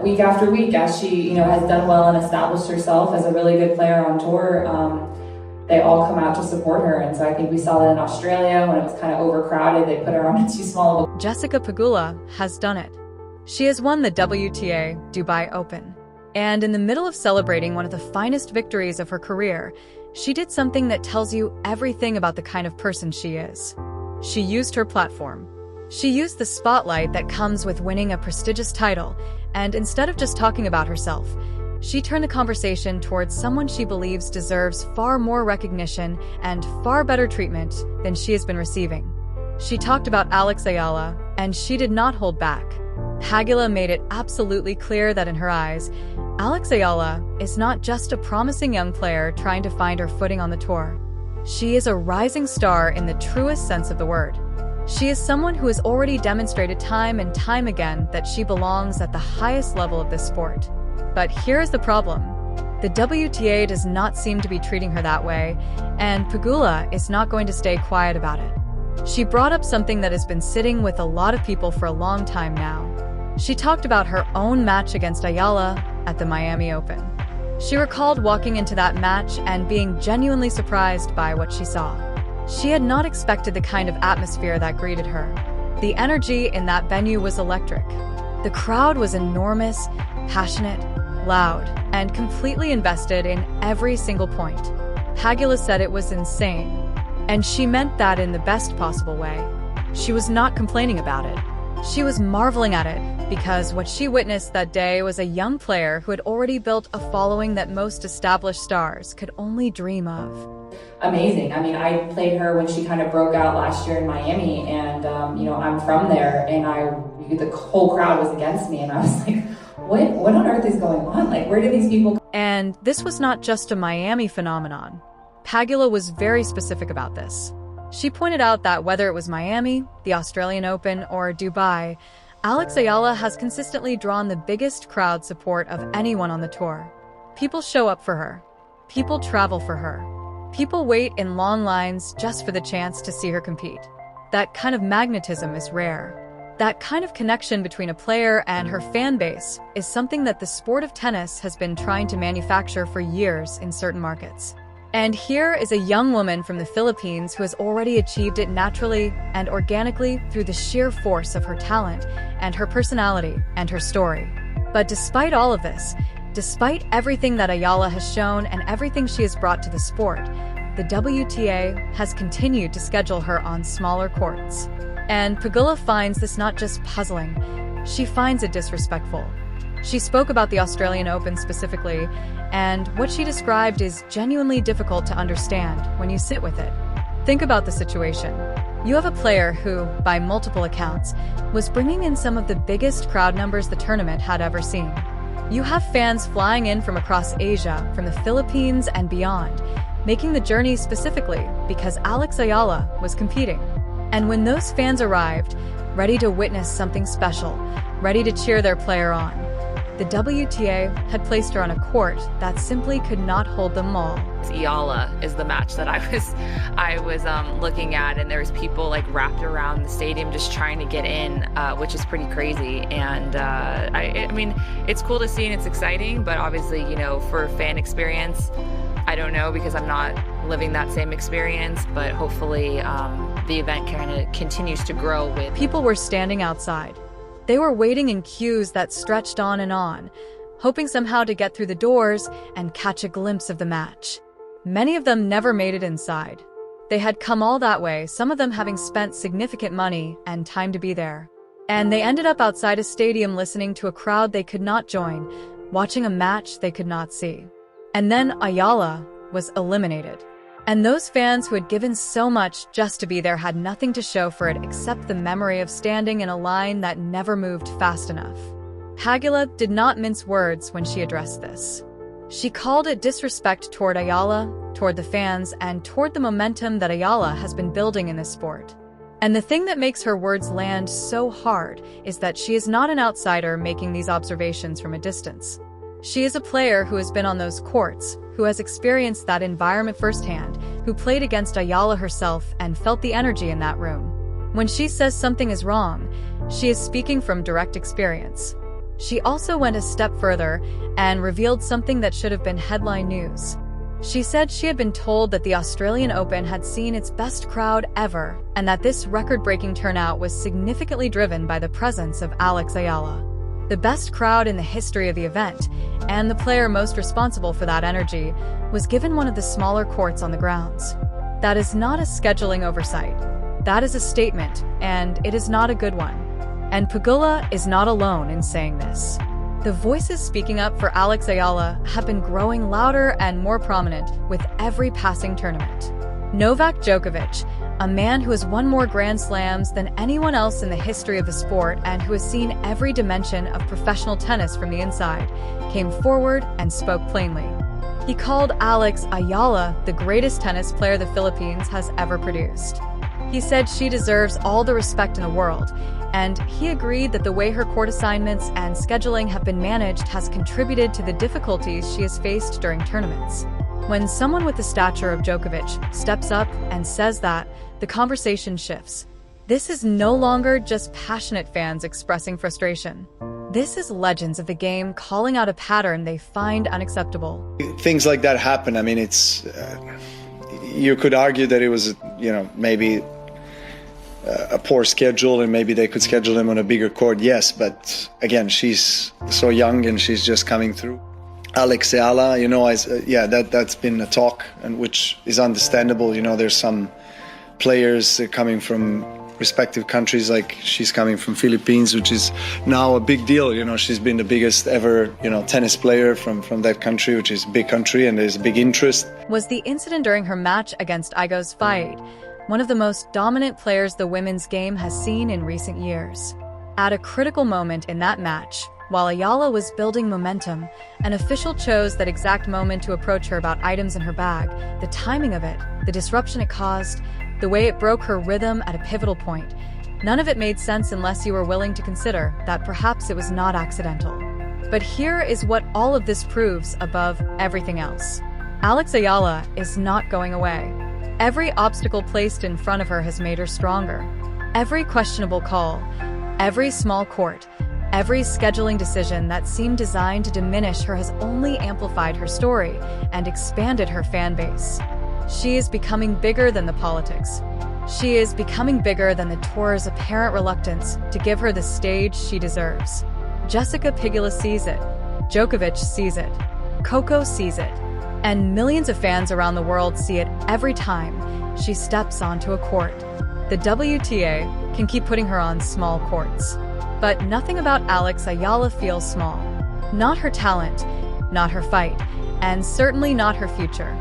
week after week, as she, has done well and established herself as a really good player on tour, they all come out to support her. And so I think we saw that in Australia when it was kind of overcrowded. They put her on a too small of a... Jessica Pegula has done it. She has won the WTA Dubai Open. And in the middle of celebrating one of the finest victories of her career, she did something that tells you everything about the kind of person she is. She used her platform. She used the spotlight that comes with winning a prestigious title, and instead of just talking about herself, she turned the conversation towards someone she believes deserves far more recognition and far better treatment than she has been receiving. She talked about Alex Eala, and she did not hold back. Pegula made it absolutely clear that in her eyes, Alex Eala is not just a promising young player trying to find her footing on the tour. She is a rising star in the truest sense of the word. She is someone who has already demonstrated time and time again that she belongs at the highest level of this sport. But here is the problem. The WTA does not seem to be treating her that way, and Pegula is not going to stay quiet about it. She brought up something that has been sitting with a lot of people for a long time now. She talked about her own match against Eala at the Miami Open. She recalled walking into that match and being genuinely surprised by what she saw. She had not expected the kind of atmosphere that greeted her. The energy in that venue was electric. The crowd was enormous, passionate, loud, and completely invested in every single point. Pegula said it was insane, and she meant that in the best possible way. She was not complaining about it. She was marveling at it because what she witnessed that day was a young player who had already built a following that most established stars could only dream of. Amazing. I mean, I played her when she kind of broke out last year in Miami, and I'm from there, and the whole crowd was against me, and I was like, what on earth is going on? Like, where do these people come? And this was not just a Miami phenomenon. Pegula was very specific about this. She pointed out that whether it was Miami, the Australian Open, or Dubai, Alex Eala has consistently drawn the biggest crowd support of anyone on the tour. People show up for her. People travel for her. People wait in long lines just for the chance to see her compete. That kind of magnetism is rare. That kind of connection between a player and her fan base is something that the sport of tennis has been trying to manufacture for years in certain markets. And here is a young woman from the Philippines who has already achieved it naturally and organically through the sheer force of her talent and her personality and her story. But despite all of this, despite everything that Eala has shown and everything she has brought to the sport, the WTA has continued to schedule her on smaller courts. And Pegula finds this not just puzzling, she finds it disrespectful. She spoke about the Australian Open specifically, and what she described is genuinely difficult to understand when you sit with it. Think about the situation. You have a player who, by multiple accounts, was bringing in some of the biggest crowd numbers the tournament had ever seen. You have fans flying in from across Asia, from the Philippines and beyond, making the journey specifically because Alex Eala was competing. And when those fans arrived, ready to witness something special, ready to cheer their player on, the WTA had placed her on a court that simply could not hold them all. Eala is the match that I was looking at, and there's people like wrapped around the stadium just trying to get in, which is pretty crazy. And I mean, it's cool to see and it's exciting, but obviously, for fan experience, I don't know, because I'm not living that same experience, but hopefully the event kind of continues to grow with. People were standing outside. They were waiting in queues that stretched on, hoping somehow to get through the doors and catch a glimpse of the match. Many of them never made it inside. They had come all that way, some of them having spent significant money and time to be there. And they ended up outside a stadium listening to a crowd they could not join, watching a match they could not see. And then Eala was eliminated. And those fans who had given so much just to be there had nothing to show for it except the memory of standing in a line that never moved fast enough. Pegula did not mince words when she addressed this. She called it disrespect toward Eala, toward the fans, and toward the momentum that Eala has been building in this sport. And the thing that makes her words land so hard is that she is not an outsider making these observations from a distance. She is a player who has been on those courts, who has experienced that environment firsthand, who played against Eala herself and felt the energy in that room. When she says something is wrong, she is speaking from direct experience. She also went a step further and revealed something that should have been headline news. She said she had been told that the Australian Open had seen its best crowd ever, and that this record-breaking turnout was significantly driven by the presence of Alex Eala. The best crowd in the history of the event, and the player most responsible for that energy, was given one of the smaller courts on the grounds. That is not a scheduling oversight. That is a statement, and it is not a good one. And Pegula is not alone in saying this. The voices speaking up for Alex Eala have been growing louder and more prominent with every passing tournament. Novak Djokovic, a man who has won more Grand Slams than anyone else in the history of the sport and who has seen every dimension of professional tennis from the inside, came forward and spoke plainly. He called Alex Eala the greatest tennis player the Philippines has ever produced. He said she deserves all the respect in the world, and he agreed that the way her court assignments and scheduling have been managed has contributed to the difficulties she has faced during tournaments. When someone with the stature of Djokovic steps up and says that, the conversation shifts. This is no longer just passionate fans expressing frustration. This is legends of the game calling out a pattern they find unacceptable. Things like that happen. I mean, you could argue that it was, maybe a poor schedule and maybe they could schedule him on a bigger court. Yes, but again, she's so young and she's just coming through. Alex Eala, that's been a talk, and which is understandable. There's some players coming from respective countries, like she's coming from Philippines, which is now a big deal. She's been the biggest ever, tennis player from that country, which is a big country, and there's a big interest. Was the incident during her match against Iga Swiatek, one of the most dominant players the women's game has seen in recent years. At a critical moment in that match, while Eala was building momentum, an official chose that exact moment to approach her about items in her bag. The timing of it, the disruption it caused, the way it broke her rhythm at a pivotal point. None of it made sense unless you were willing to consider that perhaps it was not accidental. But here is what all of this proves above everything else. Alex Eala is not going away. Every obstacle placed in front of her has made her stronger. Every questionable call, every small court, every scheduling decision that seemed designed to diminish her has only amplified her story and expanded her fan base. She is becoming bigger than the politics. She is becoming bigger than the tour's apparent reluctance to give her the stage she deserves. Jessica Pegula sees it. Djokovic sees it. Coco sees it. And millions of fans around the world see it every time she steps onto a court. The WTA can keep putting her on small courts. But nothing about Alex Eala feels small. Not her talent, not her fight, and certainly not her future.